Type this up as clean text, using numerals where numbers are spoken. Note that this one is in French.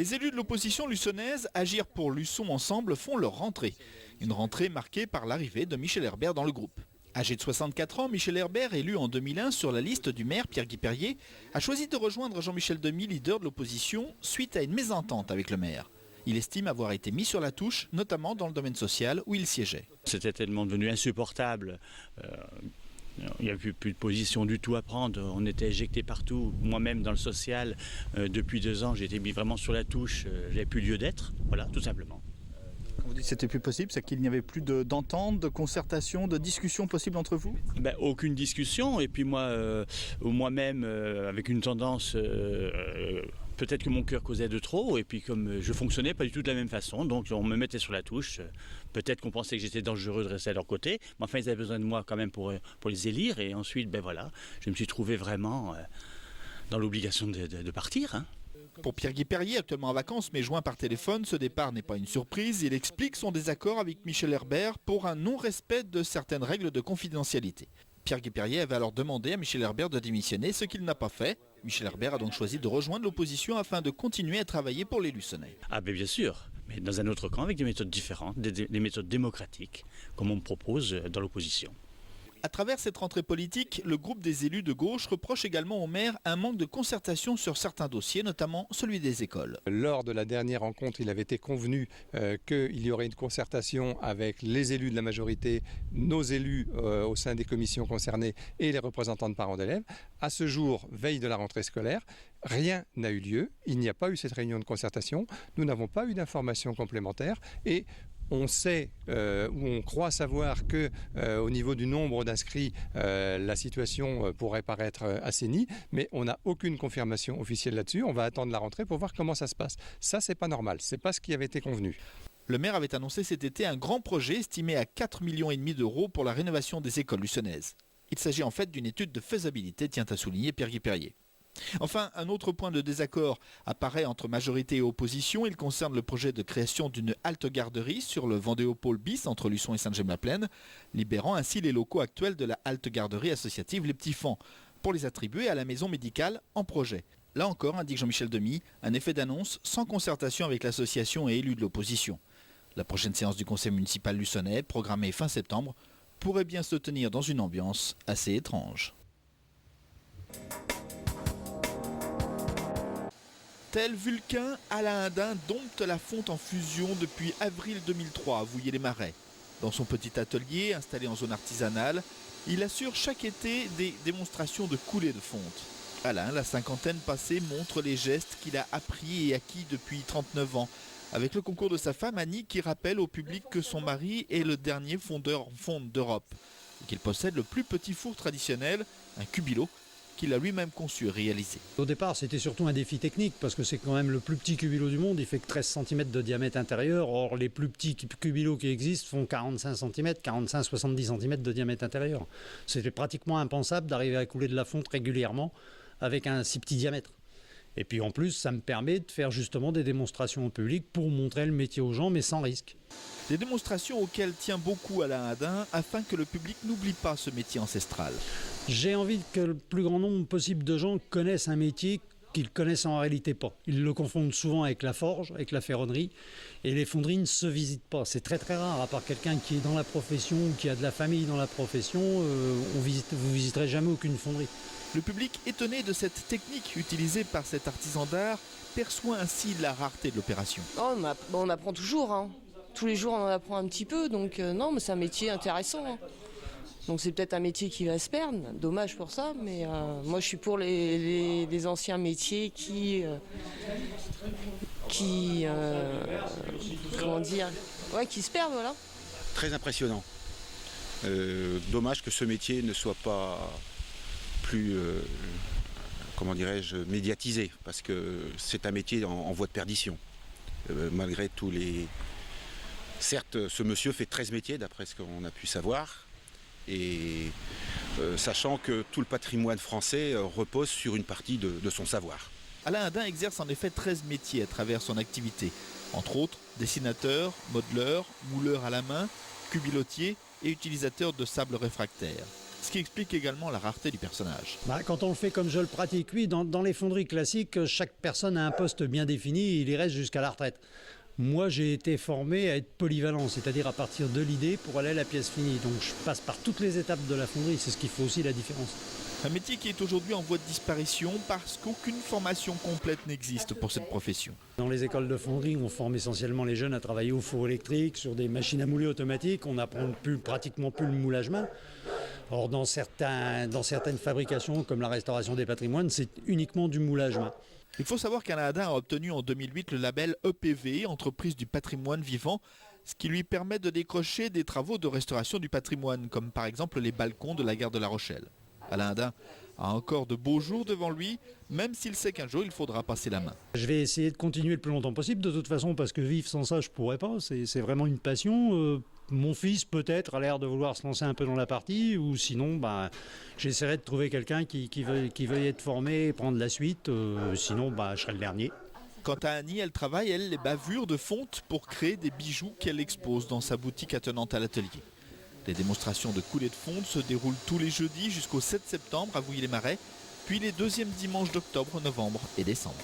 Les élus de l'opposition luçonnaise, Agir pour Luçon ensemble, font leur rentrée. Une rentrée marquée par l'arrivée de Michel Herbert dans le groupe. Âgé de 64 ans, Michel Herbert, élu en 2001 sur la liste du maire Pierre-Guy Perrier, a choisi de rejoindre Jean-Michel Demy, leader de l'opposition, suite à une mésentente avec le maire. Il estime avoir été mis sur la touche, notamment dans le domaine social où il siégeait. C'était tellement devenu insupportable. Il n'y avait plus de position du tout à prendre. On était éjectés partout. Moi-même, dans le social, depuis 2 ans, j'ai été mis vraiment sur la touche. J'avais plus lieu d'être. Voilà, tout simplement. Quand vous dites que c'était plus possible, c'est qu'il n'y avait plus d'entente, de concertation, de discussion possible entre vous ? Aucune discussion. Et puis moi-même, avec une tendance, peut-être que mon cœur causait de trop. Et puis comme je fonctionnais pas du tout de la même façon, donc on me mettait sur la touche. Peut-être qu'on pensait que j'étais dangereux de rester à leur côté. Mais enfin, ils avaient besoin de moi quand même pour les élire. Et ensuite, je me suis trouvé vraiment dans l'obligation de partir. Hein. Pour Pierre-Guy Perrier, actuellement en vacances mais joint par téléphone, ce départ n'est pas une surprise. Il explique son désaccord avec Michel Herbert pour un non-respect de certaines règles de confidentialité. Pierre-Guy Perrier avait alors demandé à Michel Herbert de démissionner, ce qu'il n'a pas fait. Michel Herbert a donc choisi de rejoindre l'opposition afin de continuer à travailler pour les Luçonnais. Ah bien sûr, mais dans un autre camp avec des méthodes différentes, des méthodes démocratiques, comme on me propose dans l'opposition. À travers cette rentrée politique, le groupe des élus de gauche reproche également au maire un manque de concertation sur certains dossiers, notamment celui des écoles. Lors de la dernière rencontre, il avait été convenu qu'il y aurait une concertation avec les élus de la majorité, nos élus au sein des commissions concernées et les représentants de parents d'élèves. À ce jour, veille de la rentrée scolaire, rien n'a eu lieu. Il n'y a pas eu cette réunion de concertation. Nous n'avons pas eu d'informations complémentaires et on sait ou on croit savoir que au niveau du nombre d'inscrits, la situation pourrait paraître assainie, mais on n'a aucune confirmation officielle là-dessus. On va attendre la rentrée pour voir comment ça se passe. Ça, c'est pas normal. C'est pas ce qui avait été convenu. Le maire avait annoncé cet été un grand projet estimé à 4,5 millions d'euros pour la rénovation des écoles luçonnaises. Il s'agit en fait d'une étude de faisabilité, tient à souligner Pierre-Guy Perrier. Enfin, un autre point de désaccord apparaît entre majorité et opposition. Il concerne le projet de création d'une halte-garderie sur le Vendéopole bis entre Luçon et Saint-Gemme-la-Plaine, libérant ainsi les locaux actuels de la halte-garderie associative Les Petits Fans, pour les attribuer à la maison médicale en projet. Là encore, indique Jean-Michel Demy, un effet d'annonce sans concertation avec l'association et élus de l'opposition. La prochaine séance du conseil municipal luçonnais, programmée fin septembre, pourrait bien se tenir dans une ambiance assez étrange. Tel Vulcain, Alain Hadin dompte la fonte en fusion depuis avril 2003 à Vouillers-les-Marais. Dans son petit atelier installé en zone artisanale, il assure chaque été des démonstrations de coulées de fonte. Alain, la cinquantaine passée, montre les gestes qu'il a appris et acquis depuis 39 ans, avec le concours de sa femme Annie qui rappelle au public que son mari est le dernier fondeur en fonte d'Europe et qu'il possède le plus petit four traditionnel, un cubilo, qu'il a lui-même conçu et réalisé. Au départ, c'était surtout un défi technique parce que c'est quand même le plus petit cubilo du monde. Il fait que 13 cm de diamètre intérieur. Or, les plus petits cubilos qui existent font 45 cm, 45-70 cm de diamètre intérieur. C'était pratiquement impensable d'arriver à couler de la fonte régulièrement avec un si petit diamètre. Et puis en plus, ça me permet de faire justement des démonstrations au public pour montrer le métier aux gens, mais sans risque. Des démonstrations auxquelles tient beaucoup Alain Hadin afin que le public n'oublie pas ce métier ancestral. J'ai envie que le plus grand nombre possible de gens connaissent un métier qu'ils connaissent en réalité pas. Ils le confondent souvent avec la forge, avec la ferronnerie, et les fonderies ne se visitent pas. C'est très très rare, à part quelqu'un qui est dans la profession ou qui a de la famille dans la profession, vous visiterez jamais aucune fonderie. Le public, étonné de cette technique utilisée par cet artisan d'art, perçoit ainsi la rareté de l'opération. Oh, on apprend toujours, hein. Tous les jours on en apprend un petit peu, donc non, mais c'est un métier intéressant. Hein. Donc c'est peut-être un métier qui va se perdre, dommage pour ça, mais moi je suis pour les anciens métiers qui comment dire, ouais, qui se perdent, voilà. Très impressionnant. Dommage que ce métier ne soit pas plus, comment dirais-je, médiatisé, parce que c'est un métier en voie de perdition, malgré tous les... Certes, ce monsieur fait 13 métiers, d'après ce qu'on a pu savoir, et sachant que tout le patrimoine français repose sur une partie de son savoir. Alain Hadin exerce en effet 13 métiers à travers son activité. Entre autres, dessinateur, modeleur, mouleur à la main, cubilotier et utilisateur de sable réfractaire. ce qui explique également la rareté du personnage. Quand on le fait comme je le pratique, oui, dans les fonderies classiques, chaque personne a un poste bien défini, il y reste jusqu'à la retraite. Moi, j'ai été formé à être polyvalent, c'est-à-dire à partir de l'idée pour aller à la pièce finie. Donc je passe par toutes les étapes de la fonderie, c'est ce qui fait aussi la différence. Un métier qui est aujourd'hui en voie de disparition parce qu'aucune formation complète n'existe pour cette profession. Dans les écoles de fonderie, on forme essentiellement les jeunes à travailler au four électrique, sur des machines à mouler automatiques, on n'apprend pratiquement plus le moulage main. Or, dans certaines fabrications, comme la restauration des patrimoines, c'est uniquement du moulage main. Il faut savoir qu'Alain a obtenu en 2008 le label EPV, Entreprise du patrimoine vivant, ce qui lui permet de décrocher des travaux de restauration du patrimoine, comme par exemple les balcons de la gare de La Rochelle. Alain a encore de beaux jours devant lui, même s'il sait qu'un jour il faudra passer la main. Je vais essayer de continuer le plus longtemps possible, de toute façon, parce que vivre sans ça, je ne pourrais pas. C'est vraiment une passion. Mon fils, peut-être, a l'air de vouloir se lancer un peu dans la partie, ou sinon, j'essaierai de trouver quelqu'un qui veuille être formé et prendre la suite. Sinon, je serai le dernier. Quant à Annie, elle travaille, les bavures de fonte pour créer des bijoux qu'elle expose dans sa boutique attenante à l'atelier. Les démonstrations de coulées de fonte se déroulent tous les jeudis jusqu'au 7 septembre à Vouilly-les-Marais, puis les deuxièmes dimanches d'octobre, novembre et décembre.